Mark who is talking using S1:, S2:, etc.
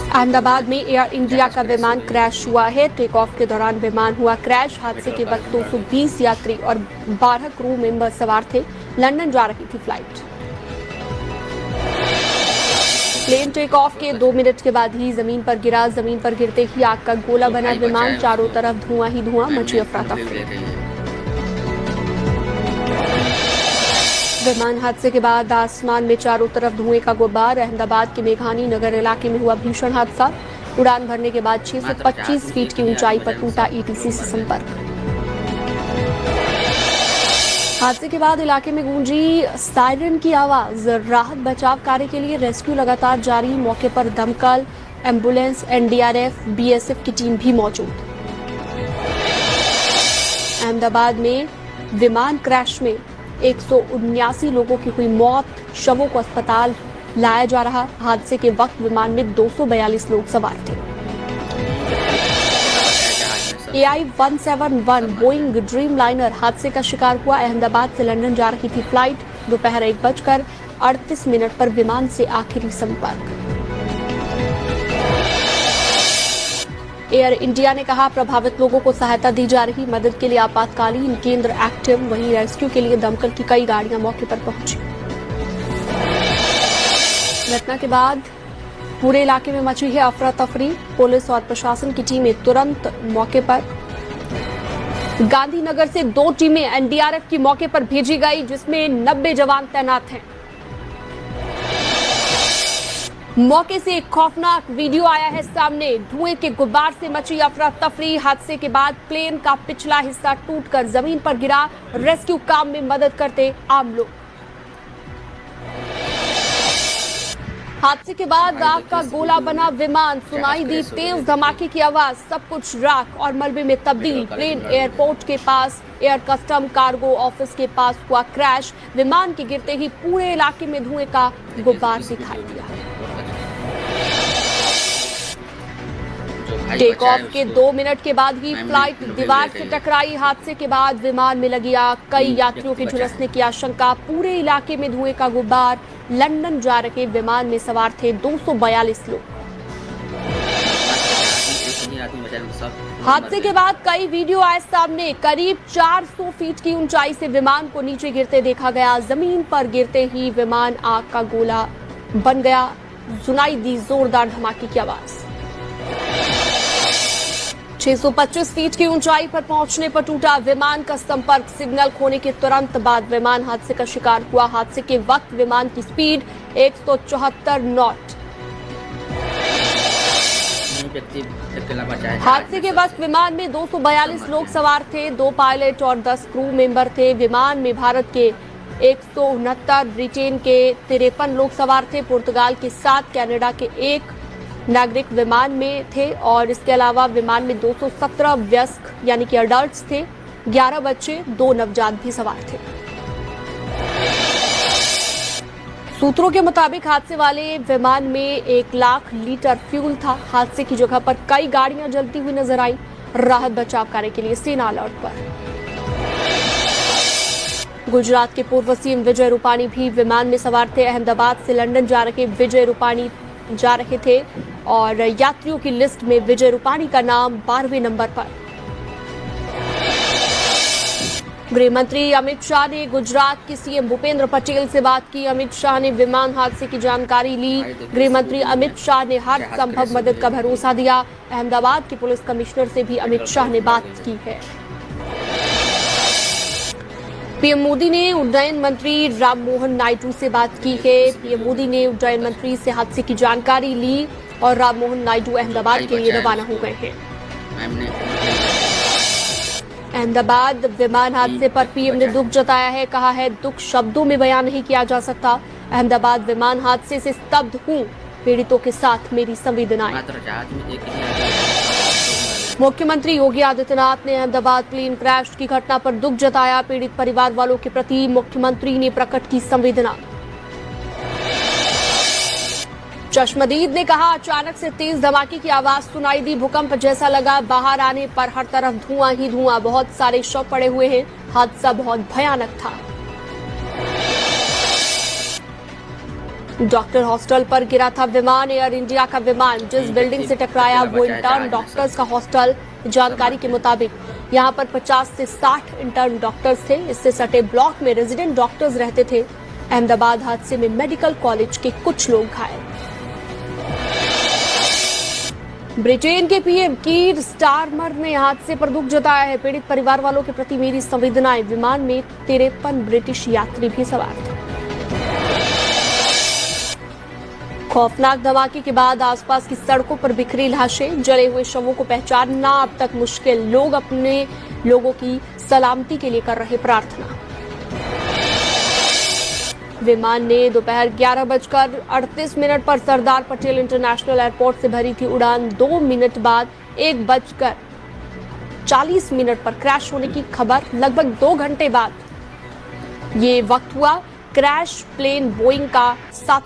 S1: अहमदाबाद में air India का विमान क्रैश हुआ है। टेक ऑफ के दौरान विमान हुआ क्रैश। हादसे के वक्त 220 यात्री और 12 क्रू मेंबर सवार थे। लंदन जा रही थी फ्लाइट। प्लेन टेक ऑफ के 2 मिनट के बाद ही जमीन पर गिरा। जमीन पर गिरते ही आग का गोला बना विमान। चारों तरफ धुआं ही धुआं, मची अफरा तफरी। विमान हादसे के बाद आसमान में चारों तरफ धुएं का गुब्बार। अहमदाबाद के मेघानी नगर इलाके में हुआ भीषण हादसा। उड़ान भरने के बाद 625 फीट की ऊंचाई पर टूटा ईटीसी से संपर्क। हादसे के बाद इलाके में गूंजी सायरन की आवाज। राहत बचाव कार्य के लिए रेस्क्यू लगातार जारी। मौके पर दमकल, एम्बुलेंस, एनडीआरएफ, बीएसएफ की टीम भी मौजूद। अहमदाबाद में विमान क्रैश में 179 लोगों की हुई मौत। शवों को अस्पताल लाया जा रहा। हादसे के वक्त विमान में 242 लोग सवार थे। AI-171 बोइंग ड्रीम लाइनर हादसे का शिकार हुआ। अहमदाबाद से लंदन जा रही थी फ्लाइट। दोपहर 1:38 पर विमान से आखिरी संपर्क। एयर इंडिया ने कहा प्रभावित लोगों को सहायता दी जा रही। मदद के लिए आपातकालीन केंद्र एक्टिव। वहीं रेस्क्यू के लिए दमकल की कई गाड़ियां मौके पर पहुंची। घटना के बाद पूरे इलाके में मची है अफरा तफरी। पुलिस और प्रशासन की टीमें तुरंत मौके पर। गांधीनगर से 2 टीमें एनडीआरएफ की मौके पर भेजी गई, जिसमें 90 जवान तैनात हैं। मौके से एक खौफनाक वीडियो आया है सामने। धुएं के गुब्बार से मची अफरा तफरी। हादसे के बाद प्लेन का पिछला हिस्सा टूटकर जमीन पर गिरा। रेस्क्यू काम में मदद करते आम लोग। हादसे के बाद आग का गोला बना विमान। सुनाई दी तेज धमाके की आवाज। सब कुछ राख और मलबे में तब्दील। प्लेन एयरपोर्ट के पास एयर कस्टम कार्गो ऑफिस के पास हुआ क्रैश। विमान के गिरते ही पूरे इलाके में धुएं का गुब्बार दिखाई दिया। टेक ऑफ के 2 मिनट के बाद ही फ्लाइट दीवार से टकराई। हादसे के बाद विमान में लगी आग। कई यात्रियों के झुलसने की आशंका। पूरे इलाके में धुएं का गुब्बार। लंदन जा रहे विमान में सवार थे 242 लोग। हादसे के बाद कई वीडियो आए सामने। करीब 400 फीट की ऊंचाई से विमान को नीचे गिरते देखा गया। जमीन पर गिरते ही विमान आग का गोला बन गया। सुनाई दी जोरदार धमाके की आवाज। 625 फीट की ऊंचाई पर पहुंचने पर टूटा विमान का संपर्क। सिग्नल खोने के तुरंत बाद विमान हादसे का शिकार हुआ। हादसे के वक्त विमान की स्पीड 174 नॉट। हादसे के वक्त विमान में 242 लोग सवार थे। 2 पायलट और 10 क्रू मेंबर थे। विमान में भारत के 169, ब्रिटेन के 53 लोग सवार थे। पुर्तगाल के 7, कनाडा के 1 नागरिक विमान में थे और इसके अलावा विमान में 217 वयस्क यानी कि अडल्ट्स थे। 11 बच्चे, 2 नवजात भी सवार थे। सूत्रों के मुताबिक हादसे वाले विमान में 1 लाख लीटर फ्यूल था। हादसे की जगह पर कई गाड़ियां जलती हुई नजर आई। राहत बचाव कार्य के लिए सेना अलर्ट पर। गुजरात के पूर्व सीएम विजय रूपाणी भी विमान में सवार थे। अहमदाबाद से लंदन जा रहे विजय रूपाणी जा रहे थे और यात्रियों की लिस्ट में विजय रूपाणी का नाम 12वें नंबर पर। गृह मंत्री अमित शाह ने गुजरात के सीएम भूपेंद्र पटेल से बात की। अमित शाह ने विमान हादसे की जानकारी ली। गृह मंत्री अमित शाह ने हर संभव मदद का भरोसा दिया। अहमदाबाद के पुलिस कमिश्नर से भी अमित शाह ने बात की है। पीएम मोदी ने उड्डयन मंत्री राममोहन नायडू से बात की है। पीएम मोदी ने उड्डयन मंत्री से हादसे की जानकारी ली और राममोहन नायडू अहमदाबाद के लिए रवाना हो गए हैं। अहमदाबाद विमान हादसे पर पीएम ने दुख जताया है। कहा है दुख शब्दों में बयान नहीं किया जा सकता। अहमदाबाद विमान हादसे से स्तब्ध हूं। पीड़ितों के साथ मेरी संवेदनाएं। मुख्यमंत्री योगी आदित्यनाथ ने अहमदाबाद प्लेन क्रैश की घटना पर दुख जताया। पीड़ित परिवार वालों के प्रति मुख्यमंत्री ने प्रकट की संवेदना। चश्मदीद ने कहा अचानक से तेज धमाके की आवाज सुनाई दी। भूकंप जैसा लगा। बाहर आने पर हर तरफ धुआं ही धुआं। बहुत सारे शव पड़े हुए हैं। हादसा बहुत भयानक था। डॉक्टर हॉस्टल पर गिरा था विमान। एयर इंडिया का विमान जिस बिल्डिंग से टकराया वो इंटर्न डॉक्टर्स का हॉस्टल। जानकारी के मुताबिक यहां पर 50 से 60 इंटर्न डॉक्टर्स थे। इससे सटे ब्लॉक में रेजिडेंट डॉक्टर्स रहते थे। अहमदाबाद हादसे में मेडिकल कॉलेज के कुछ लोग घायल। ब्रिटेन के पीएम कीर स्टारमर ने हादसे पर दुख जताया है। पीड़ित परिवार वालों के प्रति मेरी संवेदनाएं। विमान में 53 ब्रिटिश यात्री भी सवार थे। खौफनाक धमाके के बाद आसपास की सड़कों पर बिखरी लाशें। जले हुए शवों को पहचानना अब तक मुश्किल। लोग अपने लोगों की सलामती के लिए कर रहे प्रार्थना। विमान ने दोपहर 11:38 पर सरदार पटेल इंटरनेशनल एयरपोर्ट से भरी थी उड़ान। 2 मिनट बाद 1:40 पर क्रैश होने की खबर। लगभग 2 घंटे बाद ये वक्त हुआ। क्रैश प्लेन बोइंग का 7